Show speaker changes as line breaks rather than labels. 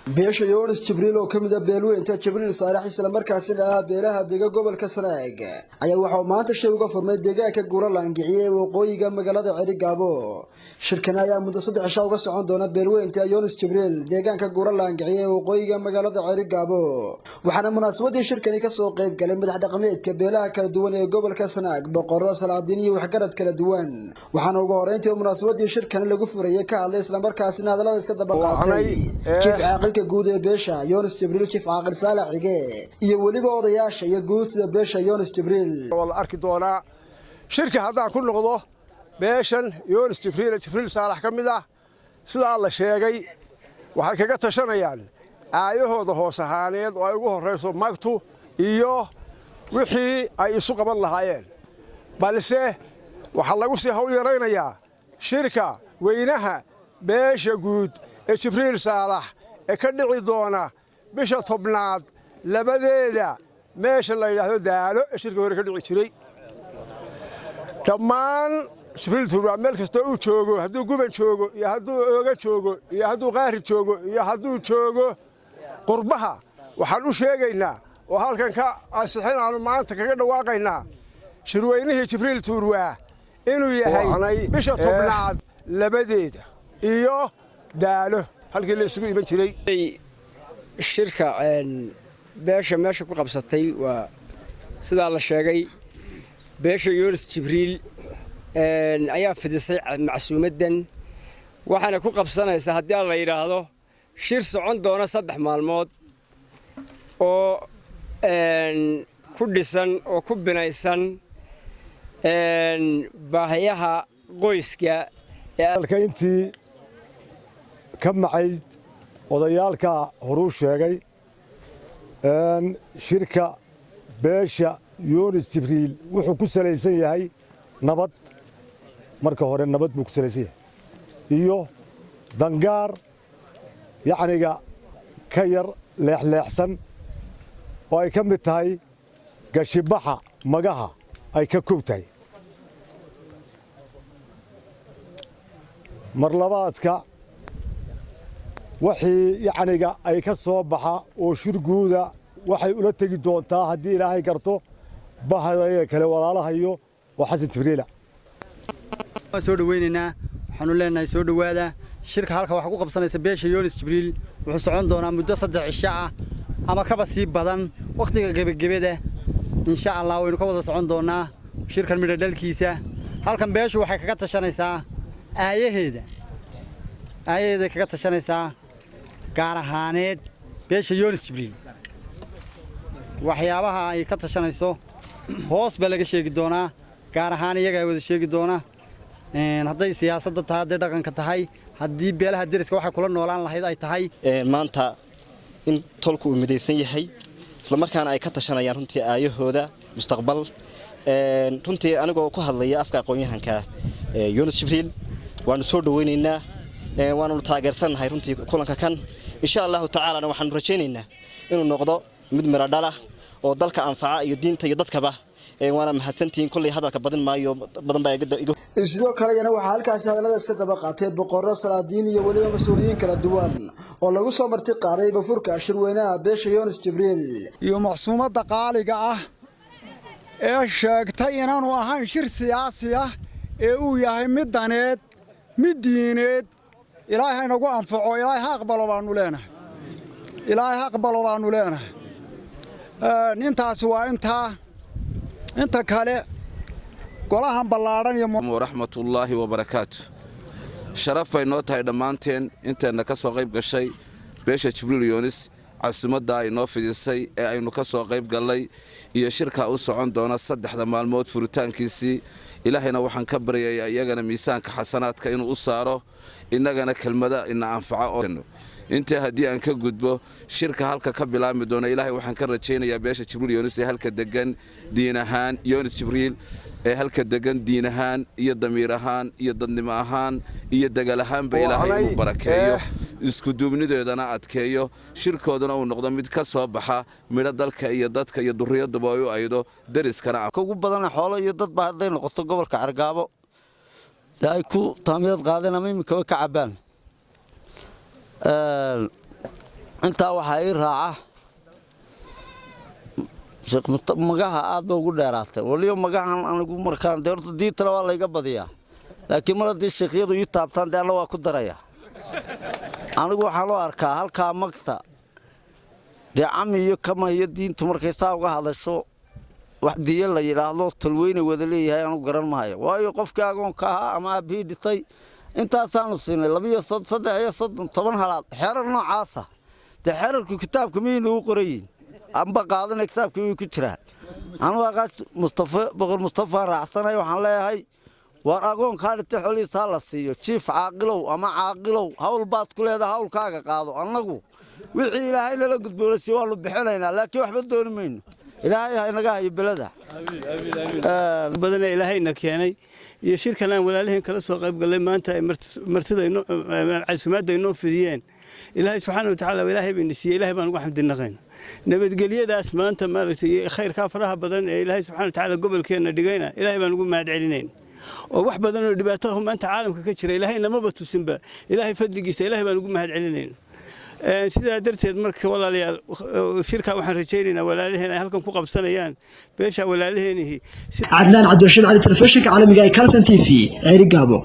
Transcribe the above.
beesha Yoonis Jibriil oo kamid ah beelweynta Jibriil Saalax isla markaasina ah beelaha deegaanka gobolka Sanaag ayaa waxa uu maanta shay uga furmay deegaanka Guuralaangiciye waqooyiga magaalada Cerigabo shirkan ayaa muddo 3 cisho uga socon doona beelweynta Yoonis Jibriil deegaanka Guuralaangiciye waqooyiga magaalada Cerigabo waxaana munaasabadii shirkani ka soo qayb galay madax dhaqameedka beelaha kala duwan ee gobolka Sanaag boqorro salaadiin iyo waxgarad kala duwan waxaana ugu horeyntii munaasabadii shirkan lagu furayay ka hadlay isla markaasina hadalada iska daba qaatay guud ee beesha Yoonis Jibriil Chief Caaqil Saalax Cige iyo waliba odayaasha iyo guudida beesha Yoonis Jibriil
wala arki doona shirka hadaan ku noqdo beeshan Yoonis Jibriil Saalax kamid ah sida la sheegay waxay kaga tashanayaan aayahooda hoos ahaaneed oo ay ugu horeyso magtu iyo wixii ay isu qaban lahaayeen balse waxa lagu sii hawl yareynayaa shirka weynaha beesha guud ee Jibriil Saalax ka dhici doona bisha tobnaad labadeeda meesha la yiraahdo daalo shirka hore ka dhici jiray dhammaan Jibriil Tuura meel kasta uu joogo hadduu guban joogo iyo hadduu ooga joogo iyo hadduu qaari joogo iyo hadduu joogo qurbaha waxaan u sheegaynaa oo halkan ka ansixin aan maanta kaga dhawaaqaynaa shirweynihii Jibriil Tuura inuu yahay bisha tobnaad labadeeda iyo daalo halkii la isugu iman jiray
shirka beesha meesha ku qabsatay waa sida la sheegay beesha Yoonis Jibriil ayaa fidisay macsuumadan waxaana ku qabsanaysa haddii la yiraahdo shir socon doona 3 maalmood oo ku dhisan oo ku binaysan baahiyaha qoyska
halkayntii ka macayd odayaalka horuu sheegay shirka beesha Yoonis Jibriil wuxuu ku salaysan yahay nabad marka hore nabad buu ku salaysan yahay iyo dangaar yacniga ka yar leexleexsan oo ay ka mid tahay gashibaxa magaha ay ka koobtahay marlabaadka wixii yacniga ay ka soo baxa oo shirguuda waxay ula tagi doontaa haddii ilaahay garto bahaya kale walaalahayo waa Xasan Jibriil
soo dhaweynayna waxaanu leenahay soo dhawaada shirka halka waxa ku qabsanaysa beesha Yoonis Jibriil wuxuu socon doonaa muddo 3 cisho ah ama kaba sii badan waqtiga gabagabada insha Allah waynu ka wada socon doonaa shirkan midho dhalkiisa halkan beeshu waxay kaga tashanaysaa aayaheeda kaga tashanaysaa gaar ahaaneed beesha Yoonis Jibriil waxyaabaha ay ka tashanayso hoos ba laga sheegi doonaa gaar ahaan iyaga ay wada sheegi doona hadday siyaasadda tahay hadday dhaqanka tahay haddii beelaha deriska waxa kula noolaan lahayd ay tahay
maanta in tolku uu midaysan yahay isla markaana ay ka tashanayaan runtii aayahooda mustaqbal runtii anigoo ku hadlaya afka aqoon-yahanka Yoonis Jibriil waanu soo dhaweynaynaa waanu taageersanahay runtii kulanka kan insha Allah ta'ala waxaan rajaynaynaa inuu noqdo mid mira dhala oo dalka anfaca iyo diinta iyo dadkaba waana mahadsantiin kulli hadalka badan maayo badan baa
sidoo kale yana waxa halkaas hadalada iska daba qaatay boqorro salaadiin iyo waliba mas'uuliyiin kala duwan oo lagu soo marti qaaday bafurka shirweynaha beesha Yoonis Jibriil
iyo macsuumada qaaliga ah ee sheegtay inaanu ahaan shir siyaasi ah ee uu yahay mid daneed mid diineed ilaahay nagu anfaco ilaahay aqbalo baanu leenahay intaas waa inta kale golahan ballaaran iyo
rahmatullaahi wa barakaatu sharafay noo tahay dhamaanteen inteena ka soo qayb gashay beesha Jibriil Yoonis caasimada ay noo fidisay ee aynu ka soo qayb galay iyo shirka u socon doona 3 maalmood furitaankiisii ilaahayna waxaan ka baryayaa iyagana miisaanka xasanaadka inuu u saaro inagana kelmada ina anfaca oo inta hadii aan ka gudbo shirka halka ka bilaabmi doona ilaahay waxaan ka rajaynayaa beesha Jibriil Yoonis ee halka degan diin ahaan Yoonis Jibriil ee halka degan diin ahaan iyo damiir ahaan iyo dadnimo ahaan iyo dagal ahaan ba ilaahay u barakeeyo isku duubnideedana adkeeyo shirkoodana uu noqdo mid ka soo baxa midho dalka iyo dadka iyo duriyadaba ay u aydo dariskana
ugu badan xoolo iyo dad baa haday noqoto gobolka Cerigabo ay ku taamiyad qaadeen ama imika ka cabaan
intaa waxaa ii raaca magaha aad ba ugu dheeraatay waliyo magahan anigu markaan deerto diitara waa layga badiyaa laakiin mar haddii sheekhyadu ii taabtaan dee alla waa ku daraya anigu waxaan u arkaa halkaa magta dee cami iyo kama iyo diintu markay saa uga hadasho wax diya la yidhaahdo talweyne wada leeyahay anigu garan maayo waayo qofkii agoonka ahaa ama aabihii dhintay intaasaanu siinay 10 halaad xeerar noocaasa dee xeerarku kitaabka miyayna u qorayiin amba qaadanay kitaabka miyay ku jiraan anu aqaas boqor Mustafa raacsanay waxaan leeyahay war agoonka dhintay xoliisa la siiyo chief caaqilow ama caaqilow hawl baad ku leedahay hawlkaaga qaado annagu wixii ilaahay nala gudboonay waanu bixinaynaa laakiin waxba dooni mayno ilaahay ha inaga hayo belada
badana ilaahayna keenay iyo shirkan aan walaalaheen kala soo qayb galay maanta martida casuumaadda inoo fidiyeen ilaahay subxaanahu wa tacaala ilaahay bay nasiiyay ilaahay baan ugu xamdinaqayn nabadgelyadaas maanta maaragtay khayrka faraha badan ee ilaahay subxaanahu wa tacaala gobolkeena dhigayna ilaahay baan ugu mahad celinayn oo wax badan oo dhibaato ah maanta caalamka ka jira ilaahay namaba tusinba ilaahay fadligiisa ilaahay baan ugu mahad celinayn sidaa darteed marka walaalayaal shirka waxaan rajaynaynaa walaalaheen ay halkan ku qabsanayaan beesha walaalaheenihi
Adnan Cabdirashiid Ali telefishinka caalamiga ee Kalsan TV Eric Gabo